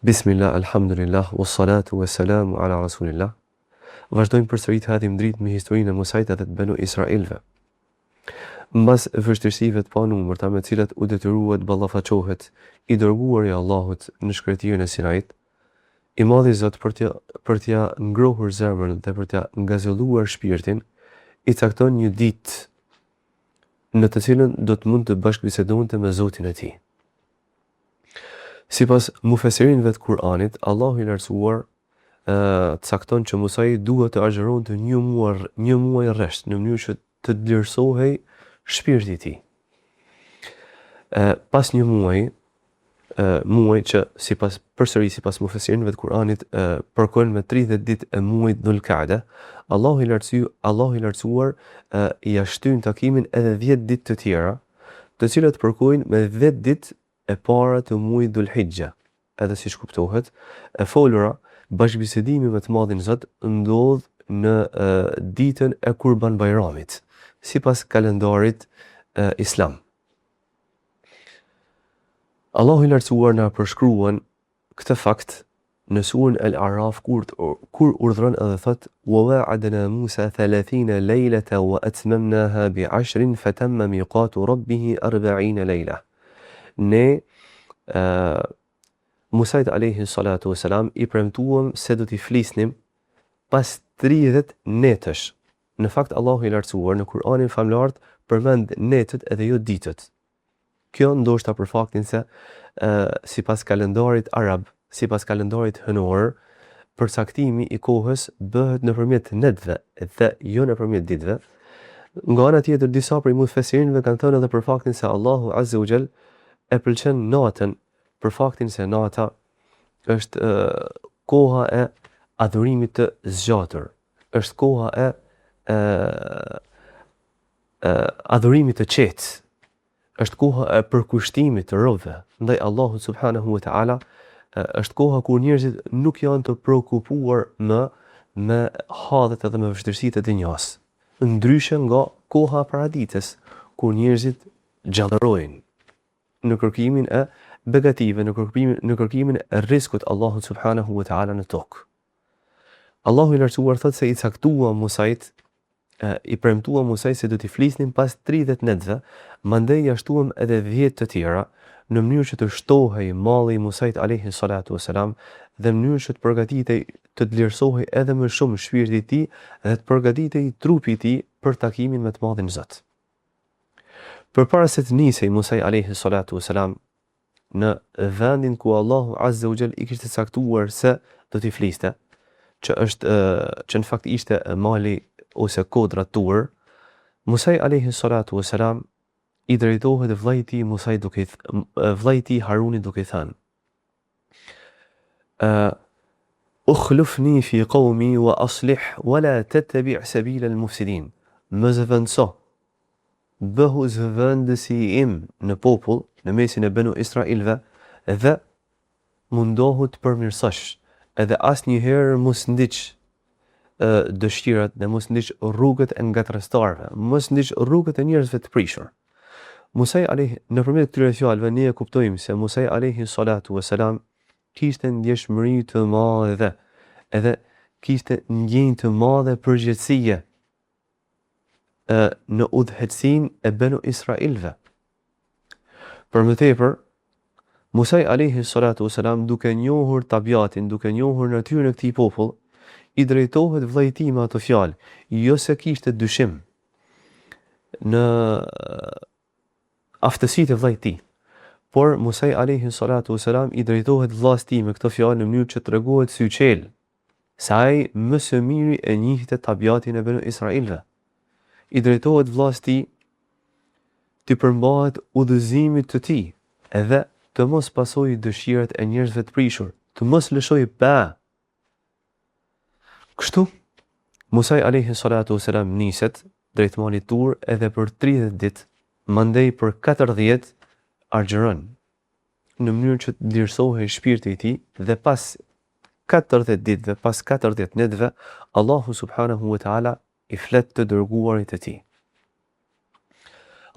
Bismillah, alhamdulillah, wassalatu wassalamu ala rasulillah. Vazhdojmë përsëri të hedhim dritë me historinë e Musait dhe të Banu Israilve. Mbas vështirësive të panumërta me të cilat u detyrua të ballafaqohet i dërguari i Allahut në shkretirën e Sinait, i Madhi Zot për t'ja ngrohur zemrën dhe për t'ja ngazëlluar shpirtin, i cakton një ditë në të cilën do të mund të bashkëbisedonte me Zotin e tij. Sipas mufesirinëve të Kur'anit, Allahu i Lartësuar cakton që Musai duhet të agjeronte një muaj rresht në mënyrë që të vlerësohej shpirti i tij. Pas një muaj që sipas mufesirinëve të Kur'anit përkojnë me 30 ditë e muajit Dhul-Qa'da, Allahu i Lartësuar ia shtyn takimin edhe 10 ditë të tjera, të cilat përkojnë me 10 ditë e para të muajit Dhul-Hijja. Edhe siç kuptohet, e folura bashkëbisedimi me të Madhin Zot ndodh në ditën e Kurban Bayramit, sipas kalendarit islam. Allahu i Lartësuar na përshkruan këtë fakt në surën Al-A'raf kur urdhron edhe thot: "Wa wa'adna Musa 30 leylatan wa atmamnaha bi 'ashrin fatamma miqatu rabbih 40 lejla." Ne Musait alayhi salatu wasalam i premtuam se do t'i flisnim pas 30 netësh. Në fakt Allahu i Lartësuar në Kur'anin famlar përmend netët edhe jo ditët. Kjo ndoshta për faktin se sipas kalendarit arab, sipas kalendarit hënor, përcaktimi i kohës bëhet nëpërmjet netëve dhe jo nëpërmjet ditëve. Nga ana tjetër, disa prej mufesirinëve kanë thënë edhe për faktin se Allahu Azza wa Jall e pëlqen natën për faktin se nata është koha e adhurimit të zgjatur, është koha e adhurimit të qetë, është koha e përkushtimit të robëve ndaj Allahut subhanahu wa taala, është koha kur njerëzit nuk janë të shqetësuar me hadhet edhe me vështirësitë e dunjas, ndryshe nga koha e paradites kur njerëzit gjallërojnë në kërkimin e begative, në kërkimin e rrezikut Allahut subhanahu wa taala në tokë. Allahu i Lartësuar thotë se i premtua Musait se do t'i flisnin pas 30 netëve, mandej ja shtuam edhe 10 të tjera, në mënyrë që të shtohej malli i Musait alayhi salatu wasalam dhe në mënyrë që të përgatitej të vlerësohej edhe më shumë shpirti i tij dhe të përgatitej trupi i tij për takimin me të Madhin Zot. Përpara se të nisej Musai alayhi salatu wasalam në vendin ku Allahu Azza wa Jall i kishte caktuar se do t'i fliste, që në fakt ishte mali ose kodra Tur, Musai alayhi salatu wasalam i drejtohet vllait i tij Harunit duke thënë: "Ukhlufni fi qawmi wa aslih wa la tattabi' sabila al-mufsidin." Më zëvendëso, bëhu zëvendësi im në popull, në mesin e Banu Israilve, dhe mundohu të përmirësosh, edhe asnjëherë mos ndiq dëshirat dhe mos ndiq rrugët e ngatrestarëve, mos ndiq rrugët e njerëzve të prishur. Nëpërmjet këtyre fjalëve ne e kuptojmë se Musai alayhi salatu wasalam kishte ndjeshmëri të madhe, edhe kishte ndjenjë të madhe përgjegjësie në udhëhecin e Banu Israilve. Për më tepër, Musai alayhi salatu wasalam, duke njohur tabiatin, duke njohur natyrën e këtij popull, i drejtohet vllait i tij me ato fjalë, jo se kishte dyshim në aftësitë e vllait i tij. Por Musai alayhi salatu wasalam i drejtohet vllait të tij me këto fjalë në mënyrë që tregohet syqel se ai më së miri e njihte tabiatin e Banu Israilve. I drejtohet vllait të tij të përmbahet udhëzimit të tij, edhe të mos pasojë dëshirat e njerëzve të prishur, të mos lëshojë pa. Kështu, Musai alayhi salatu wasalam niset drejt malit Tur edhe për 30 ditë, mandej për 40 agjeron, në mënyrë që të vlerësohej shpirti i tij, dhe pas 40 ditëve, pas 40 netëve, Allahu subhanahu wa taala i flet të dërguarit e tij.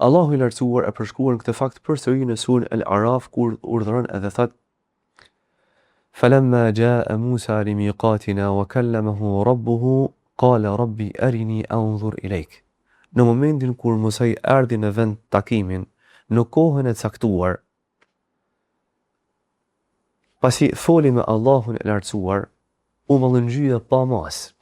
Allahu i Lartësuar e përshkruan këtë fakt përsëri në surën Al-A'raf kur urdhëron edhe thot: فلما جاء موسى لميقاتنا وكلمه ربه قال ربي أرني أنظر إليك. Në momentin kur Musa i erdhi në vend takimin, në kohën e caktuar, pasi foli me Allahun e lartësuar, u mallëngjya pa mas,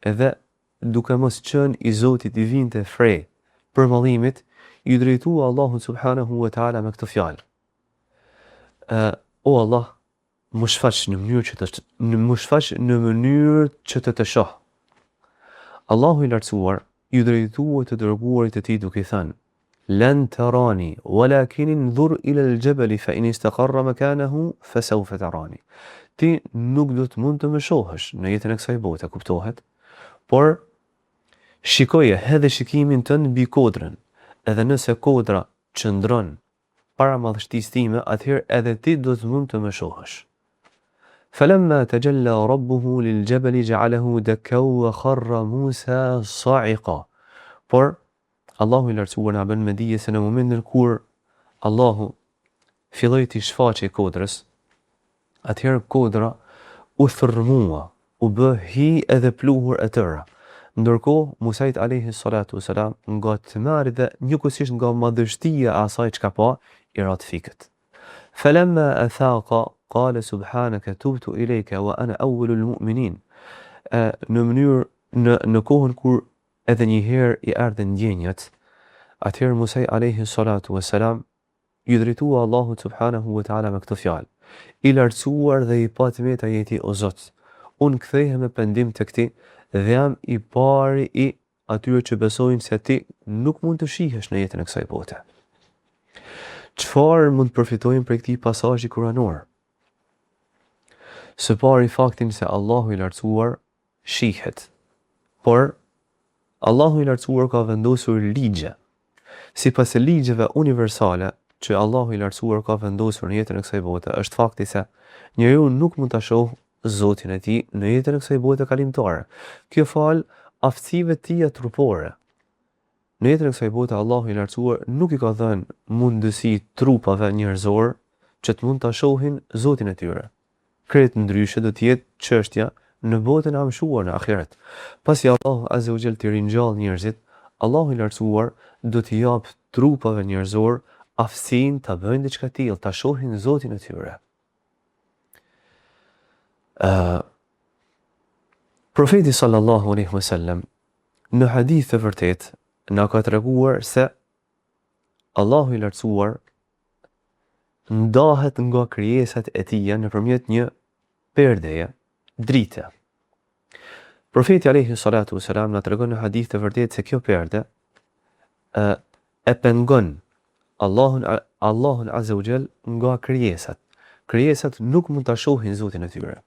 edhe duke mos qenë i Zotit i vinte fre për mallimit, i drejtua Allahun subhanahu wa ta'ala me këtë fjalë. O Allah, më shfaq në mënyrë që të shoh. Allahu i lartësuar ju drejtua të dërguarit e tij duke thënë: "Lan tarani, walakin inzur ila al-jabal fa in istaqarra makanahu fa sawfa tarani." Ti nuk do të mund të më shohësh në jetën e kësaj bote, kuptohet? Por shikoje edhe shikimin tënd mbi kodrën, edhe nëse kodra qëndron para madhështisë time, atëherë edhe ti do të mund të më shohësh. فلما تجلى ربه للجبل جعله دكا وخر موسى صاعقا. Por Allahu i lartësuar na bën me dije se në momentin kur Allahu filloi të shfaqej kodrës, atëherë kodra u thërmua, u bë hi edhe pluhur e tëra. Ndërkohë Musa alayhi salatu wasalam nga tmerri dhe njëkohësisht nga madhështia e asaj çka pa, i rat fikët. فلما أفاق قال سبحانك تبت إليك وأنا أول المؤمنين. Në kohën kur edhe një herë i erdhën ndjenjat, atëherë Musa alayhi salatu wassalam i drejtua Allahut subhanahu wa ta'ala me këtë fjalë: I lartësuar dhe i patmeta jeti o Zot, unë kthehem me pendim tek ti dhe jam i pari i atyre që besojnë se ti nuk mund të shihesh në jetën e kësaj bote. Çfarë mund të përfitojmë prej këtij pasazhi kuranor? Së pari faktin se Allahu i lartësuar shihet, por Allahu i lartësuar ka vendosur ligje, sipas ligjeve universale që Allahu i lartësuar ka vendosur në jetën e kësaj bote, është fakti se njeriu nuk mund ta shohë Zotin e tij në jetën e kësaj bote kalimtare. Kjo fal aftësive të tija trupore. Në jetën e kësaj bote Allahu i lartësuar nuk i ka dhënë mundësi trupave njerëzor që të mund ta shohin Zotin e tyre. Krejt ndryshe do të jetë çështja në botën e amshuar në ahiret. Pasi Allahu azza wa jall të ringjall njerëzit, Allahu i lartësuar do t'i jap trupave njerëzor aftësinë ta bëjnë diçka të tillë, ta shohin Zotin e tyre. Profeti sallallahu alaihi wasallam në hadith të vërtet na ka treguar se Allahu i lartësuar ndahet nga krijesat e tij nëpërmjet një perdeje, drite. Profeti alayhi salatu wasalam na tregon në hadith të vërtet se kjo perde e pengon Allahun azza wa jall nga krijesat. Krijesat nuk mund ta shohin Zotin e tyre.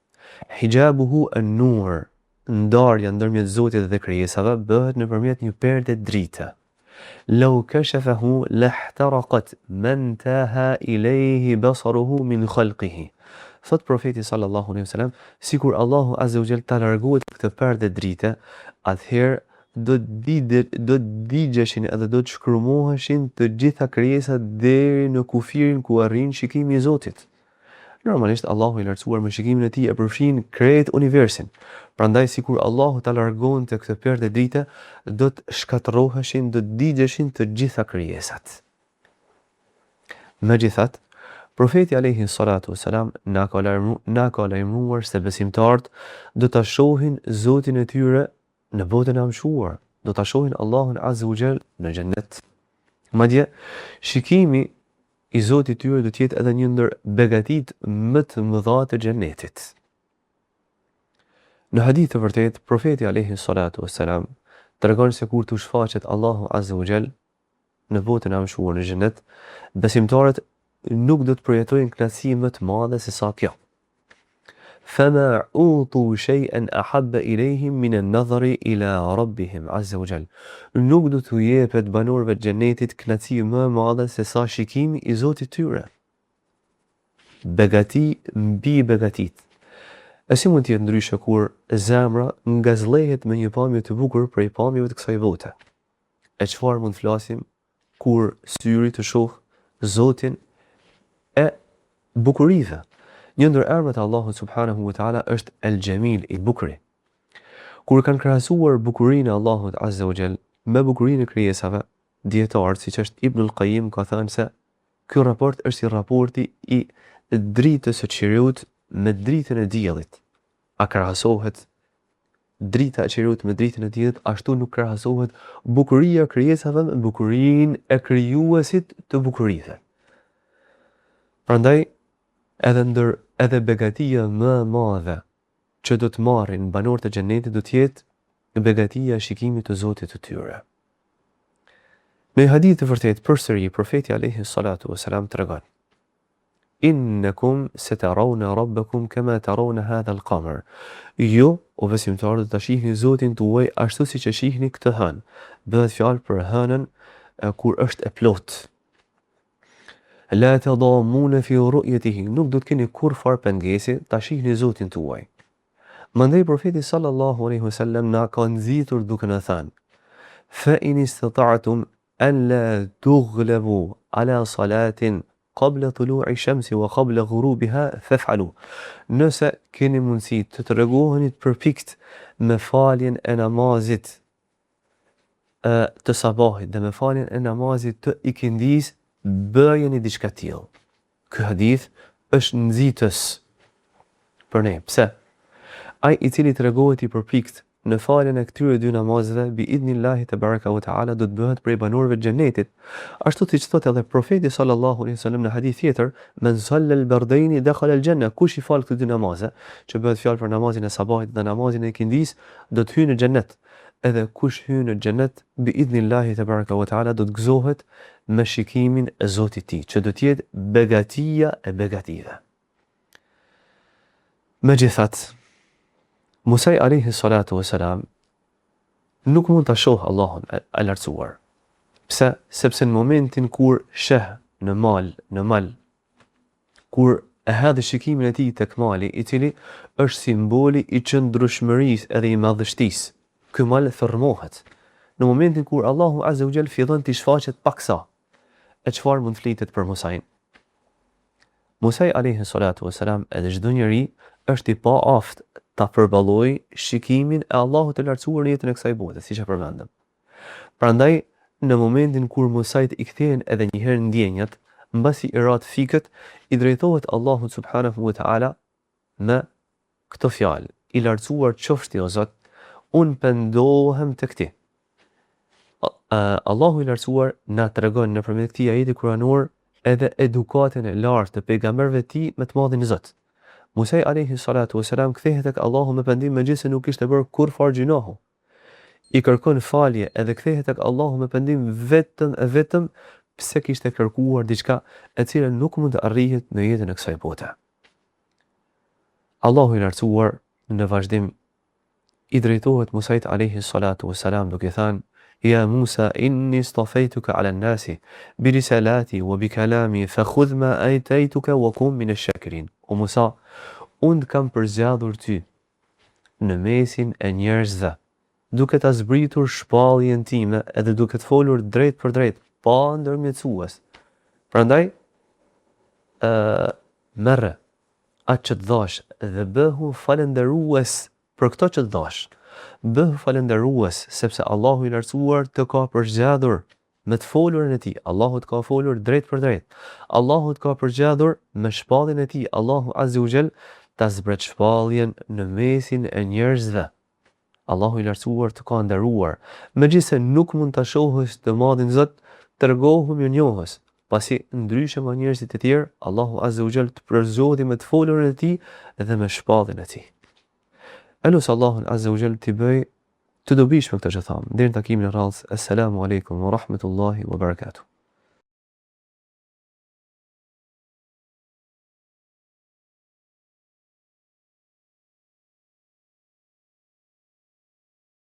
Hijabuhu an-nur, ndarja ndërmjet Zotit dhe krijesave bëhet nëpërmjet një perde drite. Law kashafahu lahtaraqat man taha ilayhi basaruhu min khalqihi. Thot profeti sallallahu alaihi wasallam, sikur Allahu azza wa jall ta largohet këtë perde drite, atëherë do digjeshin edhe do të shkrumoheshin të gjitha krijesat deri në kufirin ku arrin shikimi i Zotit. Normalisht Allahu i lartësuar me shikimin e tij e përfshin krejt universin. Prandaj sikur Allahu ta largonte këtë perde drite, do të shkatërroheshin, do të digjeshin të gjitha krijesat. Megjithatë, profeti alayhi salatu wasalam na ka lajmëruar se besimtarët do ta shohin Zotin e tyre në botën e amshuar, do ta shohin Allahun azza wa jall në xhennet. Madje shikimi i Zotit tyre do të jetë edhe një ndër begatitë më të mëdha të xhennetit. Në hadith të vërtet, profeti alayhi salatu wassalam tregon se kur të shfaqet Allahu azza wa jall në botën e amshuar në xhennet, besimtarët nuk do të përjetojnë kënaqësi më të madhe se sa kjo. فما أوطوا شيئا أحب إليهم من النظر إلى ربهم عز وجل. Nuk do t'u jepet banorëve të xhenetit kënaqësi më e madhe se sa shikimi i Zotit tyre. Begati mbi begatit. E si mund të jetë ndryshe kur zemra ngazllehet me një pamje të bukur prej pamjeve të kësaj bote? E çfarë mund të flasim kur syri të shoh Zotin e bukurive? Një ndër emrat e Allahut subhanahu wa taala është El Jamil, i bukuri. Kur kanë krahasuar bukurinë e Allahut azza wa jall me bukurinë e krijesave, dietarët siç është Ibn al-Qayyim ka thënë se ky raport është si raporti i dritës së qiellit me dritën e diellit. A krahasohet drita e qiellit me dritën e diellit, ashtu nuk krahasohet bukuria e krijesave me bukurinë e krijuesit të bukurisë. Prandaj edhe begatia më e madhe që do të marrin banorët e xhenetit do të jetë begatia e shikimit të Zotit të tyre. Në hadith të vërtet përsëri profeti alayhi salatu wasalam tregon: Innakum satarawna rabbakum kama tarawna hadha al-qamar. Ju, o besimtarët, do ta shihni Zotin tuaj ashtu siç e shihni këtë hënë. Bëhet fjalë për hënën kur është e plotë. La tadamuna fi ru'yatihi, nuk do të keni kurfar pengesi ta shihni Zotin tuaj. Mandej profeti sallallahu alaihi wasallam na ka nxitur duke na thënë: Fa in istata'tum an la tughlabu ala salatin qabla tulu'i shamsi wa qabla ghurubiha faf'alu. Nëse keni mundësi të tregoheni të përpikt me faljen e namazit të sabahit dhe me faljen e namazit të ikindis, bëjeni diçka tillë. Ky hadith është nxitës për ne. Pse? Ai i cili tregohet i përpikt në faljen e këtyre dy namazeve bi idhnillahi te baraka wa taala do të bëhet prej banorëve të xhenetit. Ashtu siç thotë edhe profeti sallallahu alaihi wasallam në hadith tjetër, men salla al-bardaini dakhala al-janna, kush i fal këto dy namaze, që bëhet fjalë për namazin e sabahit dhe namazin e ikindis, do të hyjë në xhenet. Edhe kush hyn në xhenet bi idhnillahi te baraka wa taala do të gëzohet me shikimin e Zotit të tij, që do të jetë begatia e begative. Megjithatë, Musa alayhi salatu wasalam nuk mund ta shoh Allahun e lartësuar. Pse? Sepse në momentin kur sheh në mal, kur e hedh shikimin e tij tek mali, i cili është simboli i qëndrueshmërisë edhe i madhështisë, ky mal thërmohet. Në momentin kur Allahu azza wa jall fillon të shfaqet paksa, e çfarë mund flitet për Musain? Musa alayhi salatu wasalam edhe çdo njeri është i paaft ta përballoj shikimin e Allahut të lartësuar në jetën e kësaj bote, siç e përmendëm. Prandaj, në momentin kur Musait i kthehen edhe një herë ndjenjat, mbasi i rat fikët, i drejtohet Allahut subhanahu wa taala me këtë fjalë: I lartësuar qofshi o Zot, unë pendohem tek ti. Allahu i lartësuar na tregon nëpërmjet këtij ajeti kuranor edhe edukatën e lartë të pejgamberëve të tij me të madhin Zot. Musa alayhi salatu wasalam kthehet tek Allahu me pendim megjithëse nuk kishte bërë kurfar gjinohu. I kërkon falje edhe kthehet tek Allahu me pendim vetëm pse kishte kërkuar diçka e cila nuk mund të arrihet në jetën e kësaj bote. Allahu i lartësuar në vazhdim i drejtohet Musait alayhi salatu wasalam duke thënë: Ja Musa, inni stafejtuka ala nasi bi risalati wa bi kalami fa khudh ma ataytuka wa kun min ash-shakirin. O Musa, unë kam përzgjedhur ty në mesin e njerëzve, duke ta zbritur shpalljen time edhe duke të folur drejt për drejt, pa ndërmjetësues. Prandaj, merre atë që të dhash dhe bëhu falënderues për këto që të dhash. Bëhu falënderues sepse Allahu i lartësuar të ka përzgjedhur me të folurën e tij. Allahu të ka folur drejt për drejt. Allahu të ka përzgjedhur me shpalljen e tij. Allahu azza wa jall ta zbret shpalljen në mesin e njerëzve. Allahu i lartësuar të ka nderuar. Megjithëse nuk mund ta shohësh të madhin Zot, tregohu mirënjohës. Pasi ndryshe nga njerëzit e tjerë, Allahu azza wa jall të përzgjedhi me të folurën e tij dhe me shpalljen e tij. Elus Allahun azza wa jall t'i bëj të dobishme këtë që thamë. Deri në takimin e radhës. Assalamu alaikum wa rahmatullahi wa barakatuh.